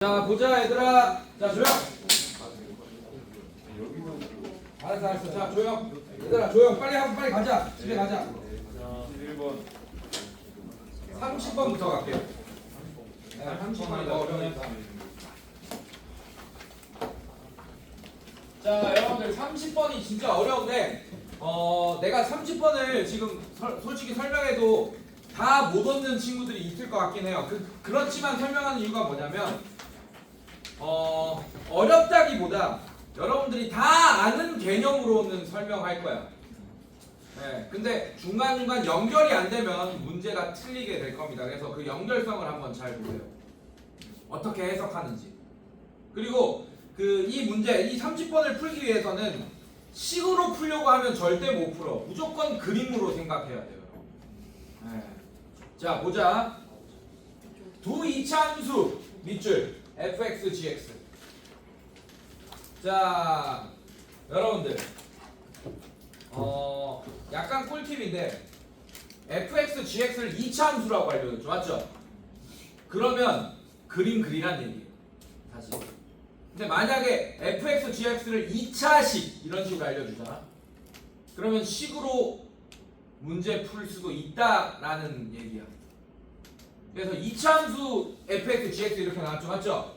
자 보자 얘들아. 자 조용. 알았어. 자 조용. 얘들아 조용. 빨리 하고 빨리 가자. 집에 가자. 1번 30번부터 갈게요. 네, 30번이 더 어려우니까. 자 여러분들 30번이 진짜 어려운데 내가 30번을 지금 솔직히 설명해도 다 못 얻는 친구들이 있을 것 같긴 해요. 그렇지만 설명하는 이유가 뭐냐면 어렵다기보다 여러분들이 다 아는 개념으로는 설명할 거야. 네, 근데 중간중간 연결이 안 되면 문제가 틀리게 될 겁니다. 그래서 그 연결성을 한번 잘 보세요. 어떻게 해석하는지. 그리고 이 문제, 이 30번을 풀기 위해서는 식으로 풀려고 하면 절대 못 풀어. 무조건 그림으로 생각해야 돼요. 네. 자, 보자. 두 이차함수 밑줄 fx, gx. 자, 여러분들 약간 꿀팁인데 fx, gx를 2차 함수라고 알려줬죠. 맞죠? 그러면 그림 그리란 얘기예요. 다시. 근데 만약에 fx, gx를 2차식 이런 식으로 알려주잖아. 그러면 식으로 문제 풀 수도 있다라는 얘기야. 그래서 2차 함수 fx, gx 이렇게 나왔죠. 맞죠?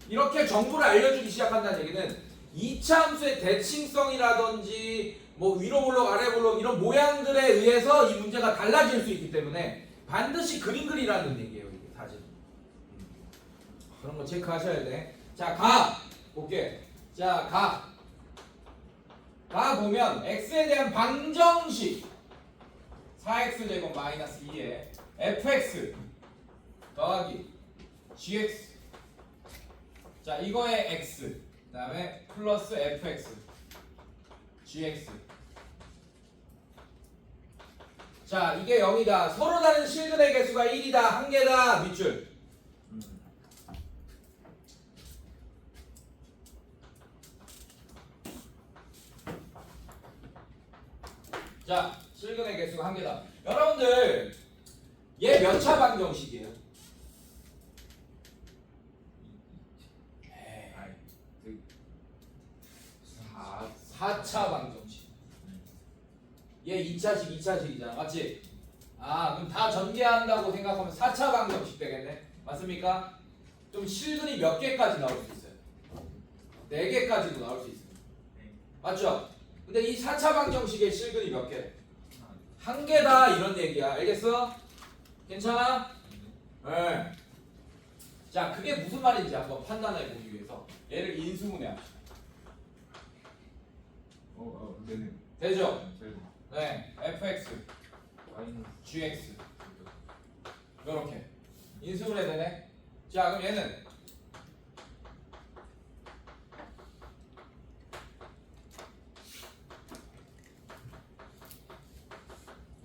이렇게 정보를 알려주기 시작한다는 얘기는 2차 함수의 대칭성이라든지 뭐 위로 블록, 아래 블록 이런 모양들에 의해서 이 문제가 달라질 수 있기 때문에 반드시 그림 그리라는 얘기예요. 이게 사실. 그런 거 체크하셔야 돼. 자, 가 볼게. 자, 가 보면 x에 대한 방정식 4x 제곱 마이너스 2에 fx 더하기 gx. 자, 이거의 x 그 다음에 플러스 fx gx. 자, 이게 0이다. 서로 다른 실근의 개수가 1이다. 한 개다. 밑줄. 자, 실근의 개수가 한 개다. 여러분들 얘 몇 차 방정식이에요? 4차 방정식. 얘 2차식이잖아. 맞지? 아, 그럼 다 전개한다고 생각하면 4차 방정식 되겠네. 맞습니까? 좀 실근이 몇 개까지 나올 수 있어요? 4개까지도 나올 수 있어요. 맞죠? 근데 이 4차 방정식의 실근이 몇 개? 한 개다 이런 얘기야. 알겠어? 괜찮아? 네. 자, 그게 무슨 말인지 한번 판단해 보기 위해서 얘를 인수분해 합시다. 네네. 되죠? 네, fx, gx 이렇게 인수분해 되네. 자, 그럼 얘는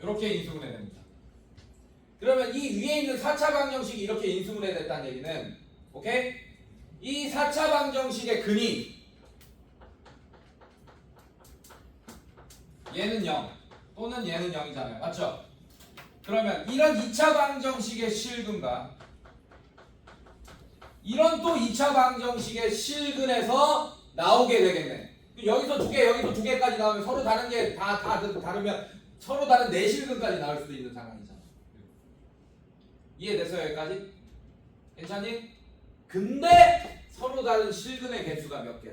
이렇게 인수분해 됩니다. 그러면 이 위에 있는 4차 방정식이 이렇게 인수분해 됐다는 얘기는, 오케이? 이 4차 방정식의 근이 얘는 0 또는 얘는 0이잖아요. 맞죠? 그러면 이런 2차 방정식의 실근과 이런 또 2차 방정식의 실근에서 나오게 되겠네. 여기서 두 개, 여기서 두 개까지 나오면 서로 다른 게 다 다르면 서로 다른 내실근까지 나올 수도 있는 상황이잖아. 이해됐어요? 여기까지? 괜찮니? 근데 서로 다른 실근의 개수가 몇 개?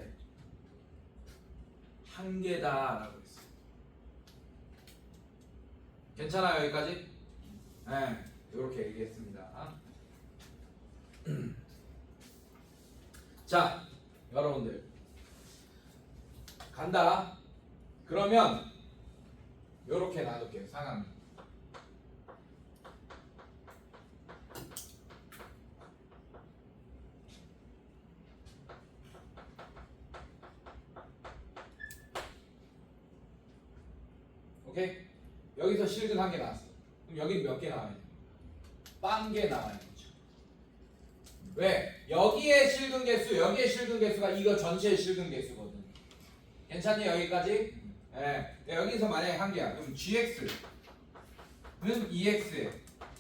한 개다라고 했어요. 괜찮아요? 여기까지? 네, 이렇게 얘기했습니다. 자, 여러분들 간다. 그러면 이렇게 놔둘게요. 상황. 오케이? 여기서 실근 한 개 나왔어. 그럼 여기 몇 개 나와야 돼? 빵 개 나와야 되죠. 왜? 여기에 실근 개수, 여기에 실근 개수가 이거 전체의 실근 개수거든. 괜찮니? 여기까지? 네. 여기서 만약에 한 개야. 그럼 gx는 EX에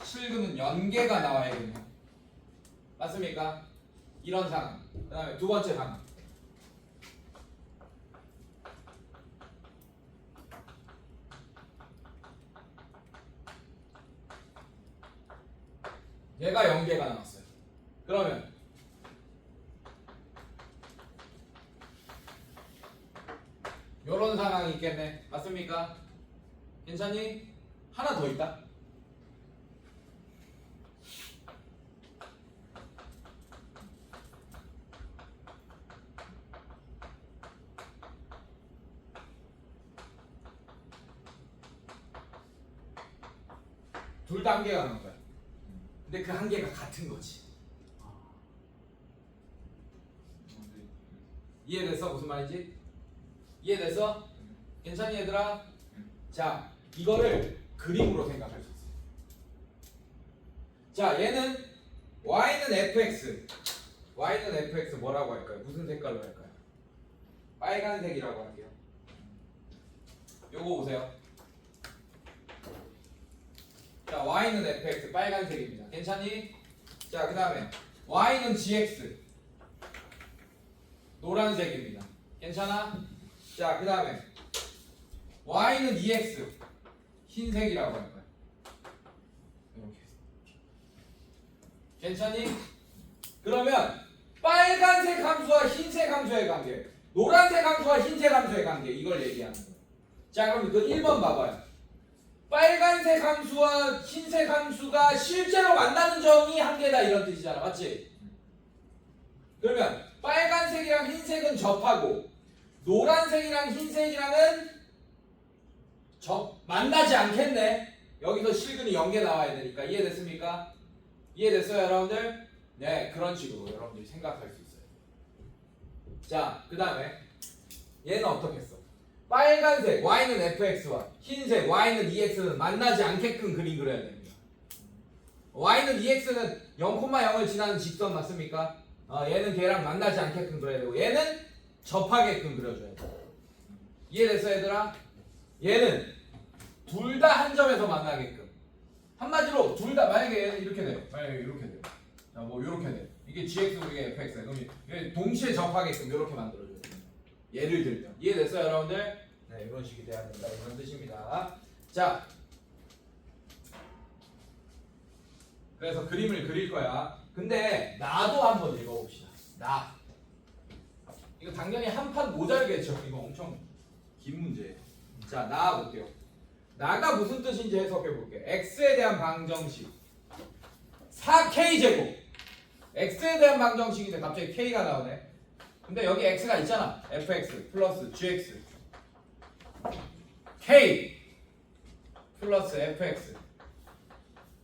실근은 연계가 나와야겠네. 맞습니까? 이런 상황. 그 다음에 두 번째 상황. 얘가 0개가 나왔어요. 그러면 요런 상황이 있겠네. 맞습니까? 괜찮니? 하나 더 있다. 둘 다 한개가 나온 거야. 근데 그 한 개가 같은 거지. 이해됐어? 무슨 말인지? 이해됐어? 괜찮니 얘들아? 자, 이거를 그림으로 생각할 수 있어. 자, 얘는 y는 fx, y는 fx 뭐라고 할까요? 무슨 색깔로 할까요? 빨간색이라고 할게요. 요거 보세요. 자, y는 fx 빨간색입니다. 괜찮니? 자, 그 다음에 y는 gx 노란색입니다. 괜찮아? 자, 그 다음에 y는 ex 흰색이라고 할 거야. 이렇게. 괜찮니? 그러면 빨간색 함수와 흰색 함수의 관계, 노란색 함수와 흰색 함수의 관계 이걸 얘기하는 거야. 자, 그럼 그 1번 봐봐요. 빨간색 함수와 흰색 함수가 실제로 만나는 점이 한 개다 이런 뜻이잖아. 맞지? 그러면 빨간색이랑 흰색은 접하고 노란색이랑 흰색이랑은 만나지 않겠네. 여기서 실근이 0개 나와야 되니까. 이해됐습니까? 이해됐어요 여러분들? 네, 그런 식으로 여러분들이 생각할 수 있어요. 자, 그 다음에 얘는 어떻게 했어? 빨간색 y는 fx와 흰색 y는 ex는 만나지 않게끔 그림 그려야 됩니다. y는 ex는 0,0을 지나는 직선 맞습니까? 얘는 걔랑 만나지 않게끔 그려야 되고 얘는 접하게끔 그려줘야 돼. 이해됐어 얘들아? 얘는 둘 다 한 점에서 만나게끔. 한마디로 둘 다 만약에 얘는 이렇게 돼요. 만약에 이렇게 돼요. 자, 뭐 이렇게 돼. 이게 gx 이게 fx야. 그럼 이게 동시에 접하게끔 이렇게 만들어줘야 돼요. 예를 들면 이해됐어요 여러분들? 네, 이런 식이 돼야 된다 이런 뜻입니다. 자, 그래서 그림을 그릴 거야. 근데 나도 한번 읽어봅시다. 나 이거 당연히 한 판 모자르겠죠. 이거 엄청 긴 문제예요. 자, 나 볼게요. 나가 무슨 뜻인지 해석해 볼게. x에 대한 방정식 4k제곱. x에 대한 방정식인데 갑자기 k가 나오네. 근데 여기 x가 있잖아. fx 플러스 gx k 플러스 fx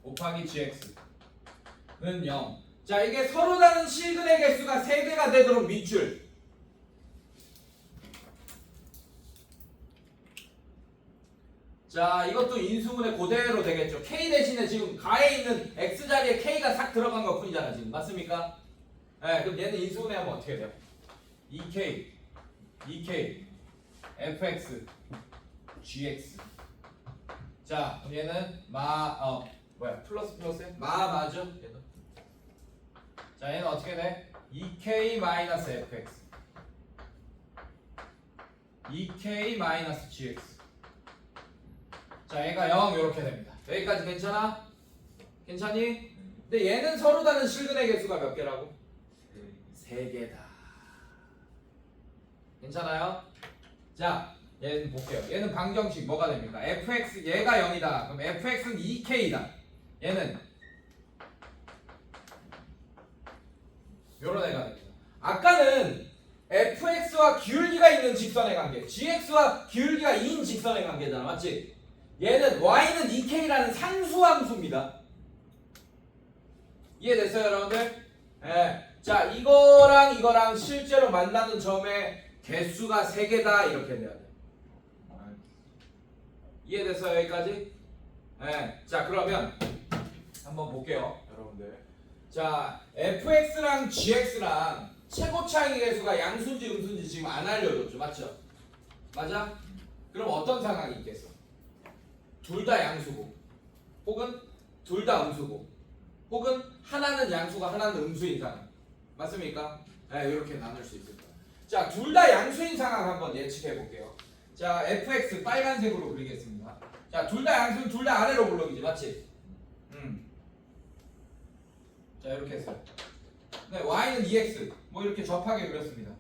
곱하기 gx는 0. 자, 이게 서로 다른 실근의 개수가 3개가 되도록 밑줄. 자, 이것도 인수분해 그대로 되겠죠. k 대신에 지금 가에 있는 x 자리에 k가 싹 들어간 것 뿐이잖아 지금. 맞습니까? 네, 그럼 얘는 인수분해하면 어떻게 돼요? 2k fx gx. 자, 그럼 얘는 플러스 플러스에 마죠? 얘도. 자, 얘는 어떻게 돼? 2k 마이너스 fx 2k 마이너스 gx. 자, 얘가 0 이렇게 됩니다. 여기까지 괜찮아? 괜찮니? 근데 얘는 서로 다른 실근의 개수가 몇 개라고? 3개다. 괜찮아요? 자, 얘는 볼게요. 얘는 방정식 뭐가 됩니까? fx 얘가 0이다. 그럼 fx는 2k이다. 얘는 요런 애가 됩니다. 아까는 fx와 기울기가 있는 직선의 관계, gx와 기울기가 2인 직선의 관계잖아. 맞지? 얘는 y는 2k라는 상수함수입니다. 이해됐어요 여러분들? 네. 자, 이거랑 실제로 만나는 점의 개수가 3개다 이렇게 돼야 돼. 이해됐어요 여기까지? 네. 자, 그러면 한번 볼게요 여러분들. 자, fx랑 gx랑 최고 차이 개수가 양수인지 음수인지 지금 안 알려줬죠. 맞죠? 맞아? 그럼 어떤 상황이 있겠어? 둘 다 양수고 혹은 둘 다 음수고 혹은 하나는 양수가 하나는 음수인 상황. 맞습니까? 네, 이렇게 나눌 수 있을 거예요. 자, 둘 다 양수인 상황 한번 예측해 볼게요. 자, fx 빨간색으로 그리겠습니다. 자, 둘 다 양수는 둘 다 아래로 블록이지, 맞지? 자, 이렇게 했어요. 네, y는 2x 뭐 이렇게 접하게 그렸습니다.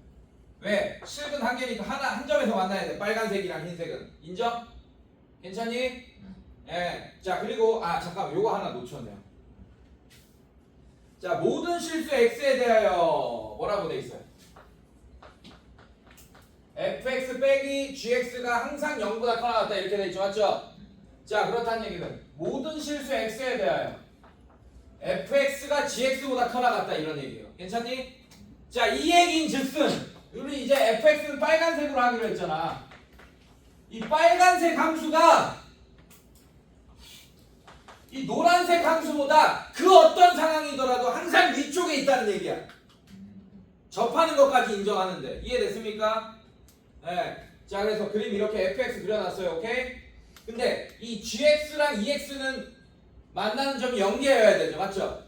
왜? 실근 한 개니까 한 점에서 만나야 돼. 빨간색이랑 흰색은 인정? 괜찮니? 예. 자, 그리고 잠깐 요거 하나 놓쳤네요. 자, 모든 실수 x에 대하여 뭐라고 돼 있어요? fx 빼기 gx가 항상 0보다 커나 같다 이렇게 돼 있죠, 맞죠? 자, 그렇다는 얘기는 모든 실수 x에 대하여 fx가 gx보다 커나 같다 이런 얘기예요. 괜찮니? 자, 이 얘기인 즉슨 우리 이제 fx는 빨간색으로 하기로 했잖아. 이 빨간색 함수가 이 노란색 함수보다 그 어떤 상황이더라도 항상 위쪽에 있다는 얘기야. 접하는 것까지 인정하는데 이해됐습니까? 네. 자, 그래서 그림 이렇게 fx 그려놨어요. 오케이? 근데 이 gx랑 ex는 만나는 점이 연계해야 되죠, 맞죠?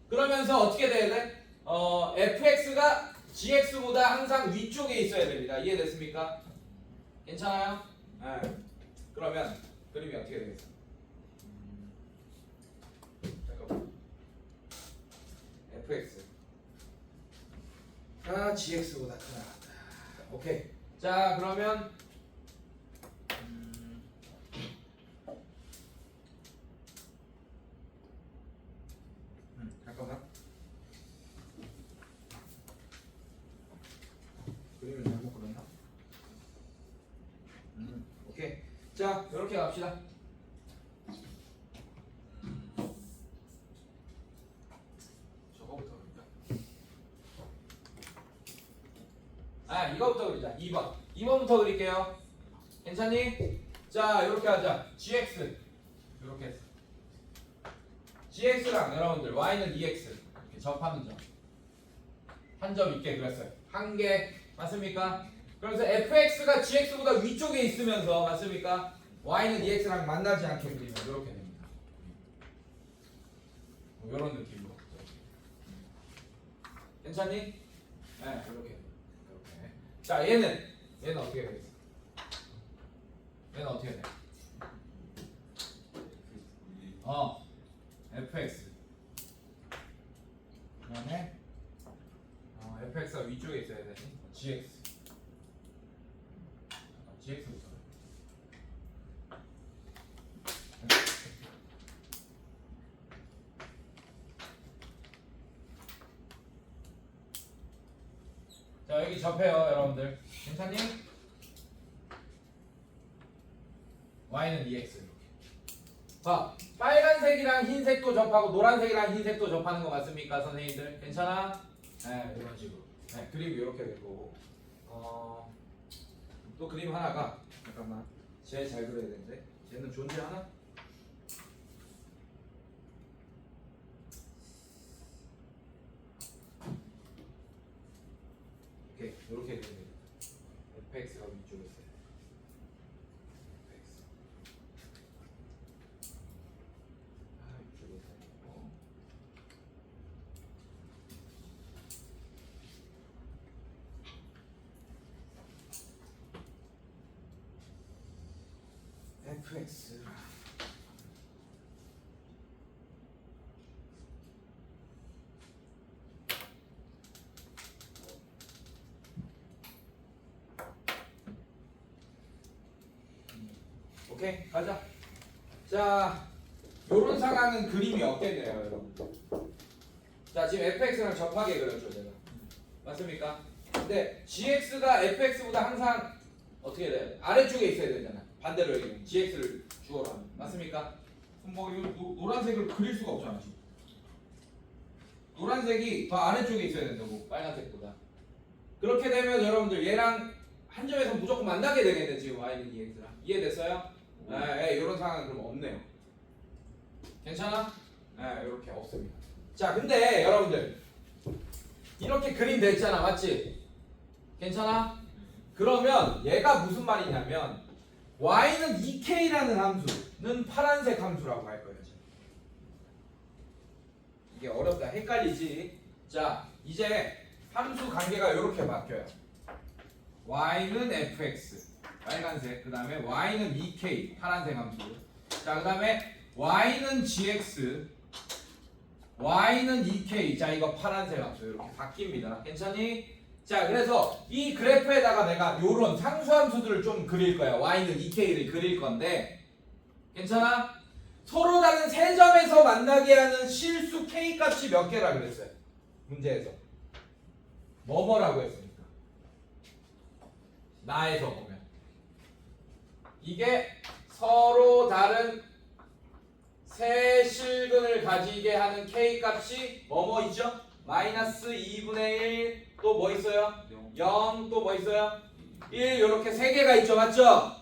그러면서 어떻게 돼야 돼? fx가 gx보다 항상 위쪽에 있어야 됩니다. 이해됐습니까? 괜찮아요? 네. 그러면 그림이 어떻게 되겠어? 잠깐만. fx가 gx보다 크다. 오케이. 자, 그러면 잠깐만. 그림을 잘못 그렸나? 오케이. 자, 이렇게 갑시다. 저거부터 그릴까? 이거부터 그리자. 2번. 2번부터 그릴게요. 괜찮니? 자, 이렇게 하자. gx 이렇게 했어. gx랑 여러분들 y는 2x 이렇게 접하는 점. 한 점 있게 그렸어요. 한 개. 맞습니까? 그래서 fx가 gx보다 위쪽에 있으면서 맞습니까? y는 2x랑 만나지 않게 그리면 이렇게 됩니다. 뭐 이런 느낌으로. 괜찮니? 네, 이렇게. 자, 얘는 어떻게 되겠어? 얘는 어떻게 돼? fx. 그다음에 fx가 위쪽에 있어야 되니? gx. gx부터. 자, 여기 접해요, 여러분들. 괜찮니? y는 2x 이렇게. 자, 빨간색이랑 흰색도 접하고 노란색이랑 흰색도 접하는 거 맞습니까, 선생님들? 괜찮아? 네, 이런 식으로. 네, 그림이 이렇게 되고. 또 그림 하나가 잠깐만. 쟤 잘 그려야 되는데. 쟤는 존재하나? 오케이, 이렇게 됩니다. fx가 위쪽에 있어요. fx. 위쪽에 있고. fx. 오케이, 가자. 자, 요런 상황은 그림이 어땠네요, 여러분? 자, 지금 fx랑 접하게 그렸죠, 제가. 맞습니까? 근데 gx가 fx보다 항상 어떻게 돼? 아래쪽에 있어야 되잖아. 반대로 얘기하면 gx를 주어로 하면. 맞습니까? 그럼 뭐 이거 노란색을 그릴 수가 없잖아, 지금. 노란색이 더 아래쪽에 있어야 된다고, 빨간색보다. 그렇게 되면 여러분들 얘랑 한 점에서 무조건 만나게 되겠네, 지금 y는 2x랑. 이해됐어요? 네, 이런 상황은 그럼 없네요. 괜찮아? 네, 이렇게 없습니다. 자, 근데 여러분들 이렇게 그림 됐잖아, 맞지? 괜찮아? 그러면 얘가 무슨 말이냐면 y는 2k라는 함수는 파란색 함수라고 할 거예요. 지금. 이게 어렵다, 헷갈리지? 자, 이제 함수 관계가 이렇게 바뀌어요. y는 fx 빨간색, 그 다음에 y는 ek 파란색 함수. 자, 그 다음에 y는 gx, y는 ek. 자, 이거 파란색 함수 이렇게 바뀝니다. 괜찮니? 자, 그래서 이 그래프에다가 내가 요런 상수함수들을 좀 그릴 거야. y는 ek를 그릴 건데 괜찮아? 서로 다른 세 점에서 만나게 하는 실수 k 값이 몇 개라 그랬어요? 문제에서 뭐뭐라고 했습니까? 나에서 보면 이게 서로 다른 세 실근을 가지게 하는 k 값이 뭐뭐 있죠? 마이너스 2분의 1, 또 뭐 있어요? 0, 또 뭐 있어요? 1, 이렇게 세 개가 있죠, 맞죠?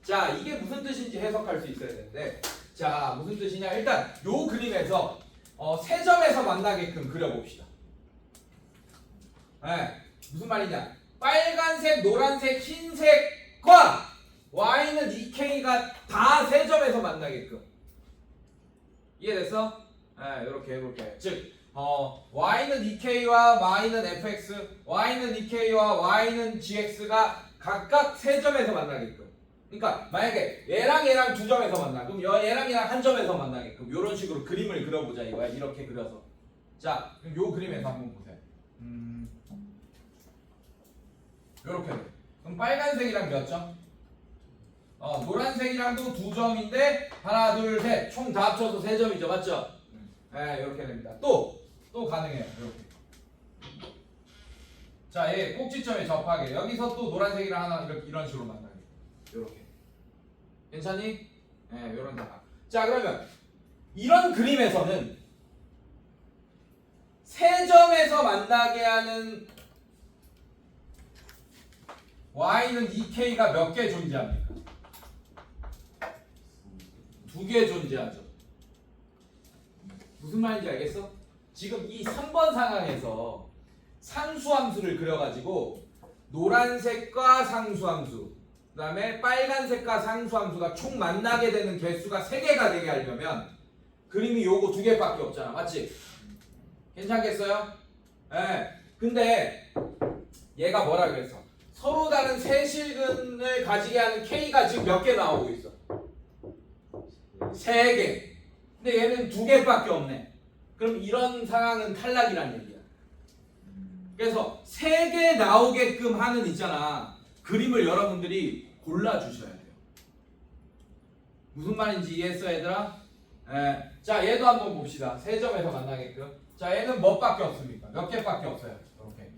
자, 이게 무슨 뜻인지 해석할 수 있어야 되는데, 자, 무슨 뜻이냐? 일단 요 그림에서 세 점에서 만나게끔 그려봅시다. 네, 무슨 말이냐? 빨간색, 노란색, 흰색과 y는 ek가 다 세 점에서 만나게끔. 이해됐어? 네, 이렇게. 즉, y는 ek와 y는 fx, y는 ek와 y는 gx가 각각 세 점에서 만나게끔. 그러니까 만약에 얘랑 두 점에서 만나, 그럼 얘랑 한 점에서 만나게끔. 이런 식으로 그림을 그려보자 이거야. 이렇게 그려서. 자, 그럼 요 그림에서 한번 보세요. 요렇게. 그럼 빨간색이랑 몇 점? 노란색이랑도 두 점인데 하나, 둘, 셋, 총 다 합쳐서 세 점이죠, 맞죠? 네, 이렇게 됩니다. 또 가능해요, 이렇게. 자, 얘 꼭지점에 접하게. 여기서 또 노란색이랑 하나 이런 식으로 만나게. 이렇게. 괜찮니? 네, 이런 상황. 자, 그러면 이런 그림에서는 세 점에서 만나게 하는 y는 ek가 몇 개 존재합니까? 두 개 존재하죠. 무슨 말인지 알겠어? 지금 이 3번 상황에서 상수함수를 그려가지고 노란색과 상수함수, 그 다음에 빨간색과 상수함수가 총 만나게 되는 개수가 3개가 되게 하려면 그림이 요거 2개밖에 없잖아, 맞지? 괜찮겠어요? 네. 근데 얘가 뭐라 그랬어? 서로 다른 세 실근을 가지게 하는 k가 지금 몇 개 나오고 있어? 3개. 근데 얘는 2개밖에 없네. 그럼 이런 상황은 탈락이란 얘기야. 그래서 3개 나오게끔 하는 있잖아. 그림을 여러분들이 골라주셔야 돼요. 무슨 말인지 이해했어, 얘들아? 예. 자, 얘도 한번 봅시다. 세 점에서 만나게끔. 자, 얘는 뭐밖에 없습니까? 몇 개밖에 없어요. 이렇게.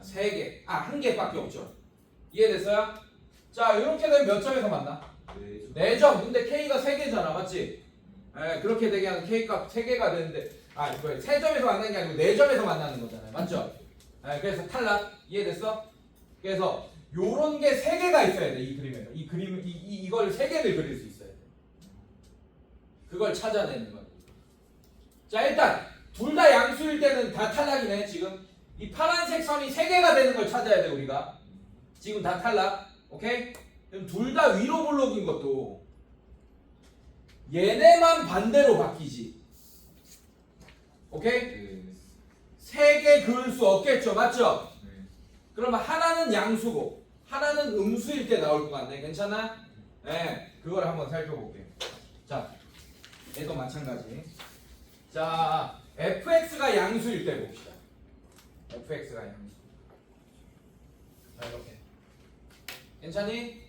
3개. 아, 1개밖에 없죠. 이해됐어요? 자, 이렇게 되면 몇 점에서 만나? 4점. 근데 K가 3개잖아. 맞지? 예, 그렇게 되게 하는 K값 3개가 되는데, 아, 이거 3점에서 만나는 게 아니고 4점에서 만나는 거잖아요. 맞죠? 예, 그래서 탈락. 이해됐어? 그래서 요런 게 3개가 있어야 돼. 이 그림에서. 이걸 3개를 그릴 수 있어야 돼. 그걸 찾아내는 거야. 자, 일단 둘 다 양수일 때는 다 탈락이네. 지금 이 파란색 선이 3개가 되는 걸 찾아야 돼, 우리가. 지금 다 탈락. 오케이? 그럼 둘 다 위로 블록인 것도 얘네만 반대로 바뀌지. 오케이? 3개 그을 수 없겠죠, 맞죠? 그러면 하나는 양수고 하나는 음수일 때 나올 것 같네. 괜찮아? 네, 그걸 한번 살펴볼게요. 자, 얘도 마찬가지. 자, fx가 양수일 때 봅시다. fx가 양수. 자, 이렇게. 괜찮니?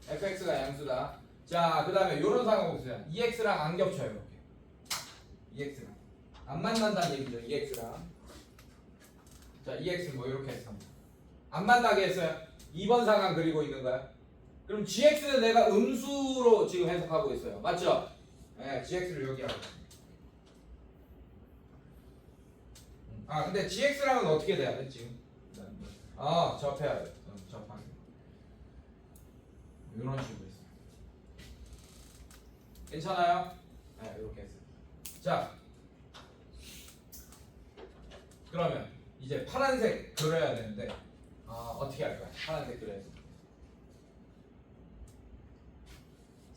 fx가 양수다. 자, 그 다음에 요런 상황 보세요. 2x랑 안 겹쳐요. 이렇게. 2x랑 안 만난다는 얘기죠. 2x랑. 자, 2x는 뭐 이렇게 했어. 안 만나게 했어요. 2번 상황 그리고 있는 거야. 그럼 gx는 내가 음수로 지금 해석하고 있어요. 맞죠? 네, gx를 여기 하고. 아, 근데 gx랑은 어떻게 돼야 돼 지금? 접해야 돼. 접하게. 이런 식으로 했어요. 괜찮아요? 네, 이렇게 했어요. 자, 그러면 이제 파란색 그려야 되는데 어떻게 할까요? 파란색 그려야지.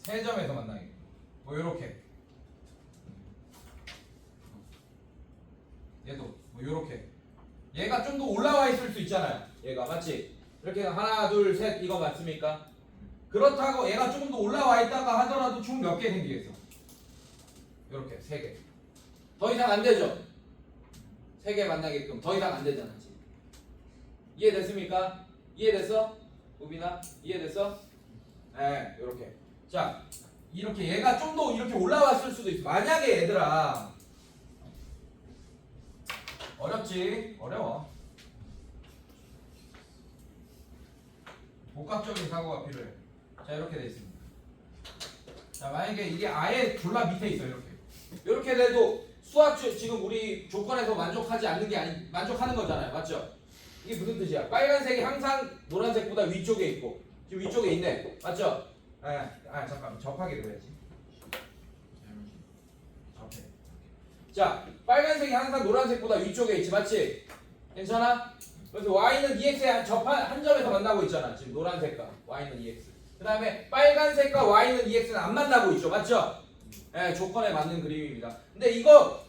세 점에서 만나게. 뭐 요렇게. 얘도 뭐 요렇게. 얘가 좀 더 올라와 있을 수 있잖아요. 얘가 맞지? 이렇게 하나 둘 셋 이거 맞습니까? 그렇다고 얘가 조금 더 올라와 있다가 하더라도 총 몇 개 생기겠어? 이렇게 3개. 더 이상 안 되죠? 3개 만나게끔 더 이상 안 되잖아 지금. 이해됐습니까? 이해됐어? 우빈아 이해됐어? 네 이렇게. 자 이렇게 얘가 좀 더 이렇게 올라왔을 수도 있어. 만약에 얘들아 어렵지? 어려워. 복합적인 사고가 필요해. 자 이렇게 돼 있습니다. 자 만약에 이게 아예 졸라 밑에 있어 이렇게 돼도 수학 지금 우리 조건에서 만족하지 않는 게 아니 만족하는 거잖아요, 맞죠? 이게 무슨 뜻이야? 빨간색이 항상 노란색보다 위쪽에 있고 지금 위쪽에 있네, 맞죠? 잠깐만 접하게 돼야지. 접해. 자 빨간색이 항상 노란색보다 위쪽에 있지, 맞지? 괜찮아? 그래서 y는 ex의 한 점에서 만나고 있잖아. 지금 노란색과 y는 ex. 그 다음에 빨간색과 y는 ex는 안 만나고 있죠, 맞죠? 네, 조건에 맞는 그림입니다. 근데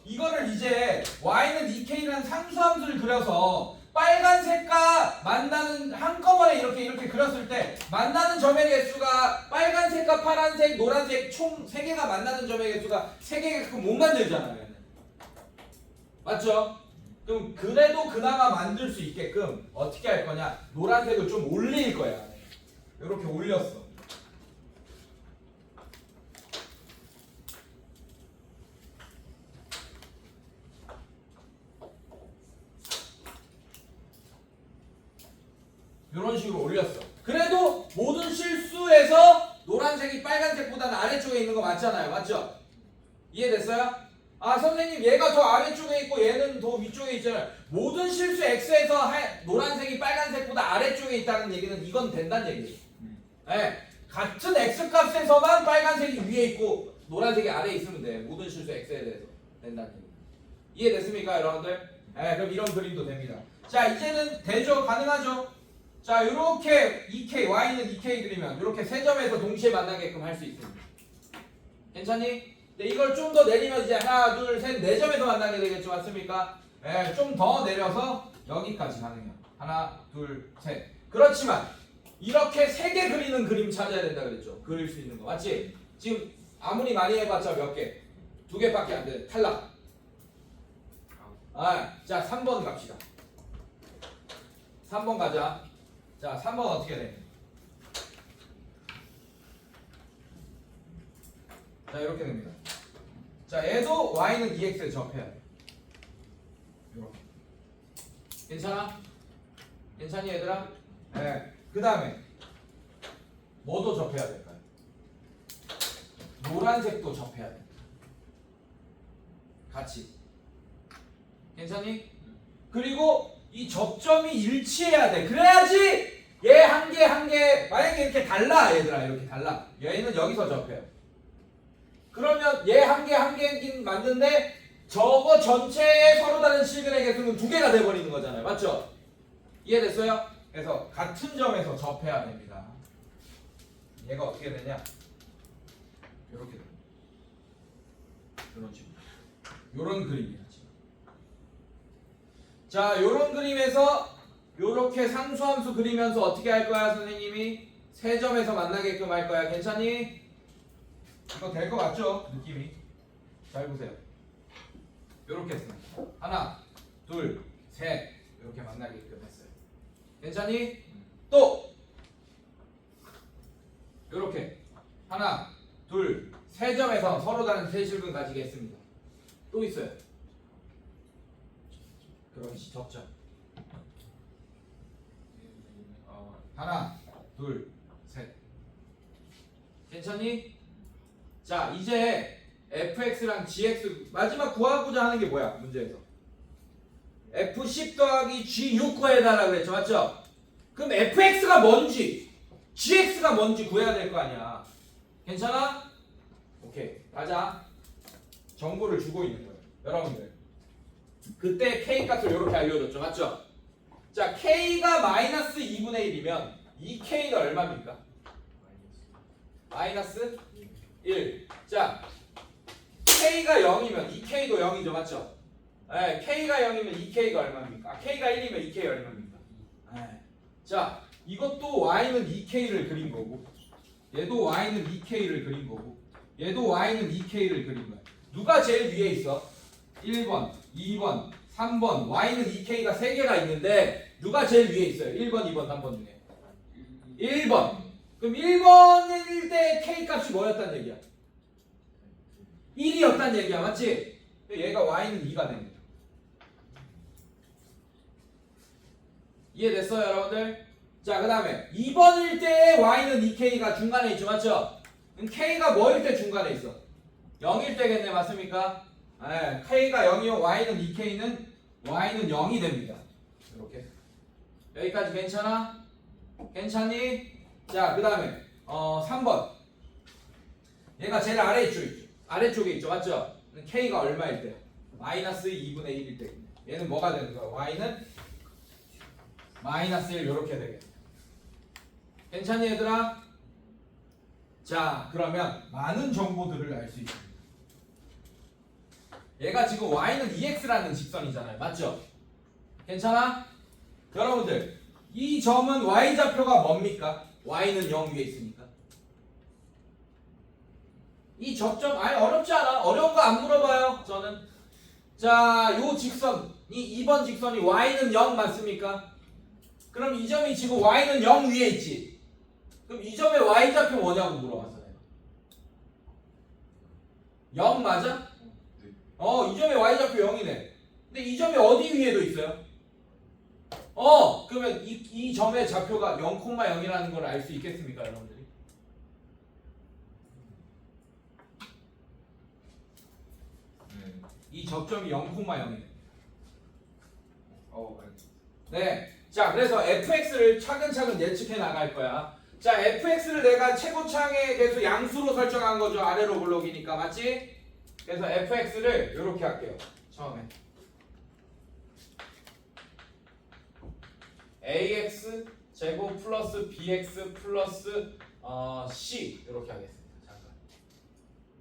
이거를 이제 y는 ek라는 상수함수를 그려서 빨간색과 만나는 한꺼번에 이렇게 그렸을 때 만나는 점의 개수가 빨간색과 파란색, 노란색 총 3개가 만나는 점의 개수가 3개가 못 만들잖아요. 얘는. 맞죠? 그럼 그래도 그나마 만들 수 있게끔 어떻게 할 거냐? 노란색을 좀 올릴 거야. 이렇게 올렸어. 이런 식으로 올렸어. 그래도 모든 실수에서 노란색이 빨간색보다는 아래쪽에 있는 거 맞잖아요. 맞죠? 이해됐어요? 아 선생님 얘가 더 아래쪽에 있고 얘는 더 위쪽에 있잖아요. 모든 실수 x에서 노란색이 빨간색보다 아래쪽에 있다는 얘기는 이건 된다는 얘기예요. 네, 같은 x 값에서만 빨간색이 위에 있고 노란색이 아래에 있으면 돼. 모든 실수 x에 대해서 된다는 얘기. 이해됐습니까 여러분들? 네, 그럼 이런 그림도 됩니다. 자 이제는 되죠? 가능하죠? 자 이렇게 EK, Y는 EK 그리면 이렇게 세 점에서 동시에 만나게끔 할 수 있습니다. 괜찮니? 네, 이걸 좀 더 내리면 이제 하나, 둘, 셋, 4점에서 만나게 되겠죠, 맞습니까? 네, 좀 더 내려서 여기까지 가능해요. 하나, 둘, 셋. 그렇지만 이렇게 3개 그리는 그림 찾아야 된다 그랬죠. 그릴 수 있는 거 맞지? 지금 아무리 많이 해봤자 몇 개? 2개밖에 안 돼. 탈락. 자 3번 갑시다. 3번 가자. 자 3번 어떻게 돼? 자 이렇게 됩니다. 자 얘도 y는 ex에 접해야 돼. 이렇게. 괜찮아? 괜찮니 얘들아? 네. 그 다음에 뭐도 접해야 될까요? 노란색도 접해야 돼. 같이. 괜찮니? 그리고 이 접점이 일치해야 돼. 그래야지 얘 한 개 한 개 만약에 이렇게 달라 얘들아 이렇게 달라. 얘는 여기서 접해요. 그러면 얘 한 개 한 개긴 맞는데 저거 전체에 서로 다른 실근의 개수는 2개가 돼버리는 거잖아요. 맞죠? 이해됐어요? 그래서 같은 점에서 접해야 됩니다. 얘가 어떻게 되냐? 이렇게 됩니다. 이런 식으로. 이런 그림이야. 자, 요런 그림에서 요렇게 상수함수 그리면서 어떻게 할 거야, 선생님이? 세 점에서 만나게끔 할 거야. 괜찮니? 이거 될 것 같죠? 느낌이. 잘 보세요. 요렇게 했습니다. 하나, 둘, 셋. 이렇게 만나게끔 했어요. 괜찮니? 또! 요렇게. 하나, 둘, 세 점에서 서로 다른 세 실근 가지게 했습니다. 또 있어요. 그럼 접점. 하나, 둘, 셋. 괜찮니? 자, 이제 fx랑 gx 마지막 구하고자 하는 게 뭐야? 문제에서 f10 더하기 g6 구해달라 그랬죠, 맞죠? 그럼 fx가 뭔지 gx가 뭔지 구해야 될 거 아니야. 괜찮아? 오케이, 가자. 정보를 주고 있는 거예요, 여러분들. 그때 k 값을 이렇게 알려줬죠, 맞죠? 자, k가 마이너스 2분의 1이면 이 k가 얼마입니까? 마이너스 1. 자, k가 0이면 이 k도 0이죠, 맞죠? K가 0이면 2K가 얼마입니까? K가 1이면 2K 얼마입니까? 자, 이것도 Y는 2K를 그린 거고 얘도 Y는 2K를 그린 거고 얘도 Y는 2K를 그린 거야. 누가 제일 위에 있어? 1번, 2번, 3번 Y는 2K가 3개가 있는데 누가 제일 위에 있어요? 1번, 2번, 3번 중에 1번. 그럼 1번일 때 K 값이 뭐였단 얘기야? 1이었단 얘기야, 맞지? 얘가 Y는 2가 됩니다. 이해됐어요, 여러분들? 자, 그 다음에 2번일 때 Y는 2K가 중간에 있죠, 맞죠? 그럼 K가 뭐일 때 중간에 있어? 0일 때겠네, 맞습니까? K가 0이요, Y는 2K는 Y는 0이 됩니다. 이렇게. 여기까지 괜찮아? 괜찮니? 자, 그 다음에 3번. 얘가 제일 아래쪽에 있죠, 맞죠? K가 얼마일 때? 마이너스 2분의 1일 때. 얘는 뭐가 되는 거야? Y는 마이너스 1 이렇게 되겠네. 괜찮니, 얘들아? 자, 그러면 많은 정보들을 알 수 있습니다. 얘가 지금 Y는 EX라는 직선이잖아요, 맞죠? 괜찮아? 여러분들, 이 점은 Y좌표가 뭡니까? Y는 0 위에 있으니까. 이 접점, 아니 어렵지 않아. 어려운 거 안 물어봐요, 저는. 자, 요 직선, 이 2번 직선이 Y는 0 맞습니까? 그럼 이 점이 지금 Y는 0 위에 있지. 그럼 이 점의 Y좌표 뭐냐고 물어봤어, 내가. 0 맞아? 이 점의 Y좌표 0이네. 근데 이 점이 어디 위에도 있어요? 그러면 이 점의 좌표가 0,0이라는 걸 알 수 있겠습니까, 여러분들이? 이 접점이 0,0이네. 네. 자, 그래서 fx를 차근차근 예측해 나갈 거야. 자, fx를 내가 최고창에 계속 양수로 설정한 거죠. 아래로 블록이니까, 맞지? 그래서 fx를 이렇게 할게요. 처음에. ax 제곱 플러스 bx 플러스 c 이렇게 하겠습니다. 잠깐.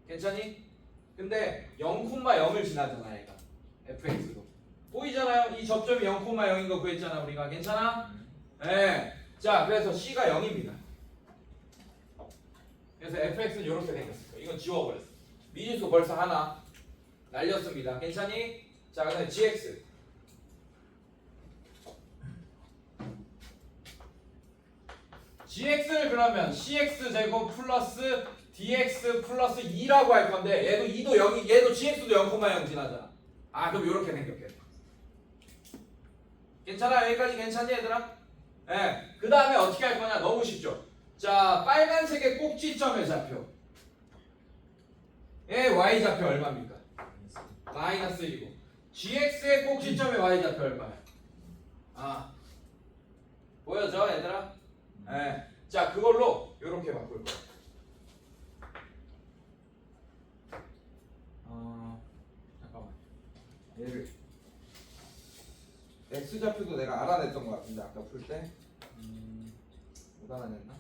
괜찮니? 근데 0,0을 지나잖아, 얘가. fx도. 보이잖아요? 이 접점이 0,0인 거 구했잖아, 우리가. 괜찮아? 네. 자, 그래서 c가 0입니다. 그래서 fx는 이렇게 생겼어요. 이건 지워버렸어. 미지수 벌써 하나 날렸습니다. 괜찮니? 자, 그다음에 gx. gx를 그러면 cx 제곱 플러스 dx 플러스 2라고 할 건데 얘도 2도 0이 얘도 gx도 0,0 지나잖아. 그럼 이렇게 생겼겠네. 괜찮아? 여기까지 괜찮니, 얘들아? 그 다음에 어떻게 할 거냐? 너무 쉽죠? 자, 빨간색의 꼭지점의 좌표. y좌표 얼마입니까? 마이너스 1이고 gx의 꼭지점의 y좌표 얼마야? 보여져, 얘들아? 자, 그걸로 이렇게 바꿀 거야. 잠깐만. 얘를 x좌표도 내가 알아냈던 것 같은데 아까 풀 때. 못 알아냈나?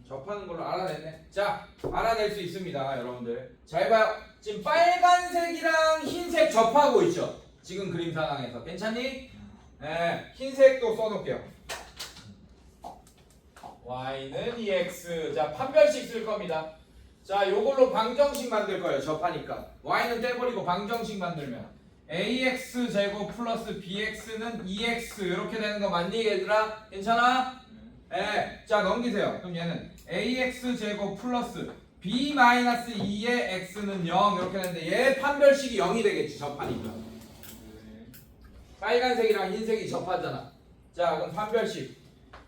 접하는 걸로 알아냈네. 자, 알아낼 수 있습니다, 여러분들. 잘 봐요. 지금 빨간색이랑 흰색 접하고 있죠. 지금 그림 상황에서. 괜찮니? 흰색도 써놓을게요. y는 ex. 자, 판별식 쓸 겁니다. 자, 요걸로 방정식 만들 거예요. 접하니까. y는 떼버리고 방정식 만들면 ax 제곱 플러스 bx는 2x 이렇게 되는 거 맞니, 얘들아? 괜찮아? 자, 넘기세요. 그럼 얘는 ax 제곱 플러스 b 마이너스 2의 x는 0 이렇게 되는데 얘 판별식이 0이 되겠지, 접하니까. 빨간색이랑 흰색이 접하잖아. 자, 그럼 판별식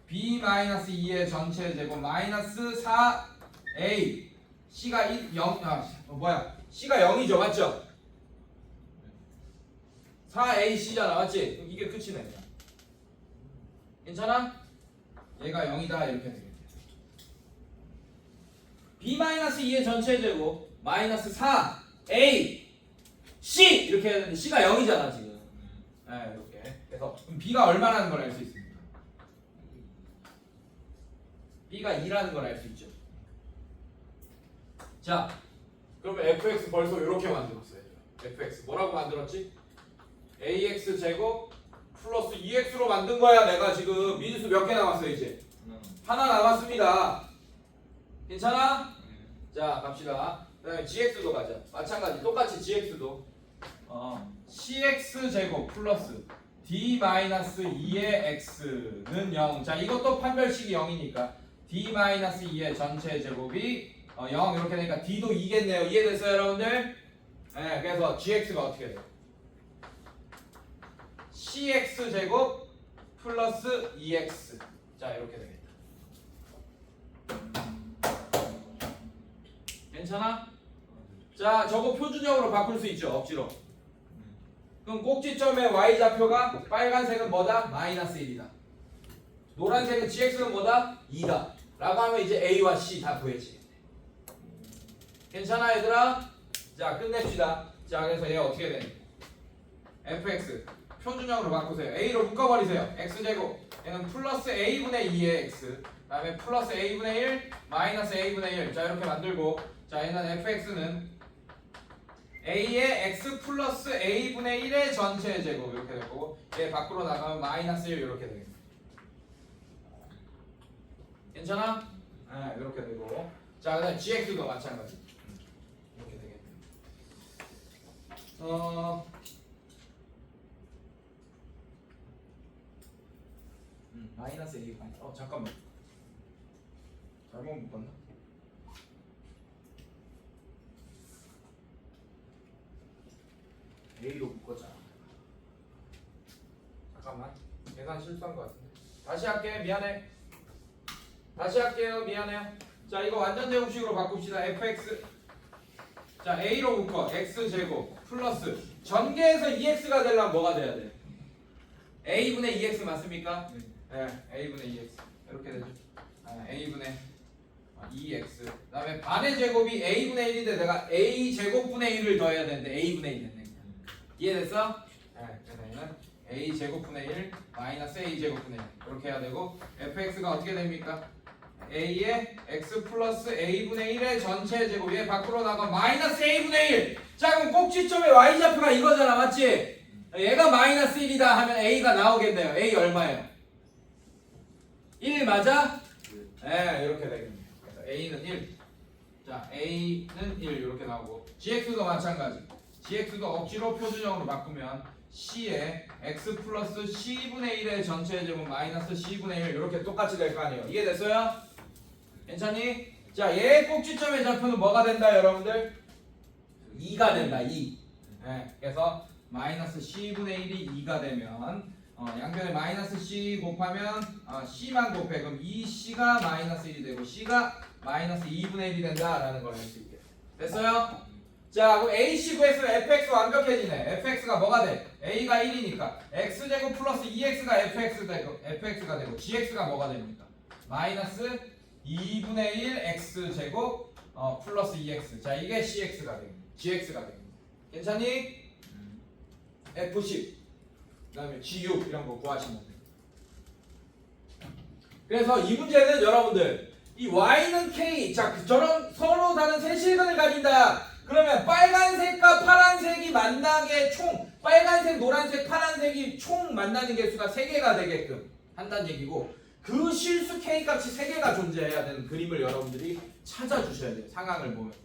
b 마이너스 2의 전체 제곱 마이너스 4a c가 0 c가 0이죠, 맞죠? 4ac잖아, 맞지? 그럼 이게 끝이네. 괜찮아? 얘가 0이다 이렇게 되겠네. b-2의 전체 제곱 마이너스 4a c 이렇게 했는데 c가 0이잖아 지금. 이렇게. 그래서 그럼 b가 얼마라는 걸 알 수 있습니다. b가 2라는 걸 알 수 있죠. 자, 그러면 fx 벌써 이렇게 만들었어요. fx 뭐라고 만들었지? ax 제곱 플러스 2x로 만든 거야. 내가 지금 미지수 몇 개 남았어요 이제? 하나 남았습니다. 괜찮아? 자, 갑시다. 그 다음에 gx도 가자. 마찬가지 똑같이 gx도 cx 제곱 플러스 d-2의 x는 0. 자, 이것도 판별식이 0이니까 d-2의 전체 제곱이 0 이렇게 되니까 d도 2겠네요. 이해됐어요 여러분들? 네, 그래서 gx가 어떻게 돼요? cx 제곱 플러스 2x. 자, 이렇게 되겠다. 괜찮아? 자, 저거 표준형으로 바꿀 수 있죠, 억지로. 그럼 꼭지점의 y좌표가 빨간색은 뭐다? 마이너스 1이다. 노란색은 gx는 뭐다? 2다. 라고 하면 이제 a와 c 다 구해지겠네. 괜찮아 얘들아? 자, 끝냅시다. 자, 그래서 얘 어떻게 되니? fx 표준형으로 바꾸세요. a로 묶어버리세요. x제곱 얘는 플러스 a분의 2의 x, 그 다음에 플러스 a분의 1 마이너스 a분의 1. 자, 이렇게 만들고, 자, 얘는 fx는 a의 x 플러스 a분의 1의 전체 제곱 이렇게 되고, 얘 밖으로 나가면 마이너스 1 이렇게 되겠습니다. 괜찮아? 네, 이렇게 되고, 자, 그다음 gx도 마찬가지 이렇게 되겠네요. 마이너스 a 잠깐만, 잘못 묶었나? a로 묶었잖아. 잠깐만, 계산 실수한 것 같은데. 다시 할게. 미안해. 다시 할게요. 미안해요. 자, 이거 완전 제곱식으로 바꿉시다. fx. 자, a로 묶어. x 제곱 플러스 전개에서 2x가 되려면 뭐가 돼야 돼? a분의 2x 맞습니까? 네, a분의 2x 이렇게 되죠. a분의 2x. 그다음에 반의 제곱이 a분의 1인데 내가 a 제곱분의 1을 더해야 되는데 a분의 1 됐네. 이해됐어? 네, 그래서 얘는 a 제곱분의 1 마이너스 a 제곱분의 1 이렇게 해야 되고, fx가 어떻게 됩니까? a의 x 플러스 a분의 1의 전체 제곱이 밖으로 나가 마이너스 a분의 1. 자, 그럼 꼭지점의 y좌표가 이거잖아, 맞지? 얘가 마이너스 1이다 하면 a가 나오겠네요. a 얼마예요? 1 맞아? 네, 이렇게 되겠네요. 그래서 a는 1. 자, a는 1 이렇게 나오고, gx도 마찬가지. gx도 억지로 표준형으로 바꾸면 c의 x 플러스 c분의 1의 전체 제곱 마이너스 c분의 1 이렇게 똑같이 될 거 아니에요. 이해됐어요? 괜찮니? 자, 얘 꼭지점의 좌표는 뭐가 된다 여러분들? 2가 된다. 2. 네, 그래서 마이너스 c분의 1이 2가 되면 양변에 마이너스 c 곱하면 c만 곱해. 그럼 2c가 마이너스 1이 되고 c가 마이너스 2분의 1이 된다라는 걸 알 수 있게. 됐어요? 자, 그럼 AC 구했으면 fx 완벽해지네. fx가 뭐가 돼? a가 1이니까 x제곱 플러스 2x가 fx가 되고 gx가 뭐가 됩니까? 마이너스 2분의 1 x제곱 플러스 2x. 자, 이게 cx가 됩니다. gx가 됩니다. 괜찮니? f10 그다음에 g6 이런 거 구하시면 돼요. 그래서 이 문제는 여러분들 이 y는 k, 자, 저런 서로 다른 세실근을 가진다. 그러면 빨간색과 파란색이 만나게 총, 빨간색, 노란색, 파란색이 총 만나는 개수가 3개가 되게끔 한다는 얘기고, 그 실수 k 값이 3개가 존재해야 되는 그림을 여러분들이 찾아주셔야 돼요. 상황을 보면서.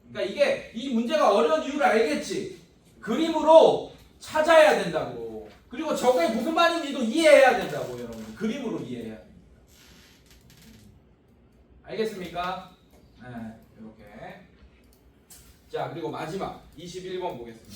그러니까 이게 이 문제가 어려운 이유를 알겠지? 그림으로 찾아야 된다고. 그리고 저게 무슨 말인지도 이해해야 된다고. 여러분 그림으로 이해해야 됩니다. 알겠습니까? 네, 이렇게. 자, 그리고 마지막 21번 보겠습니다.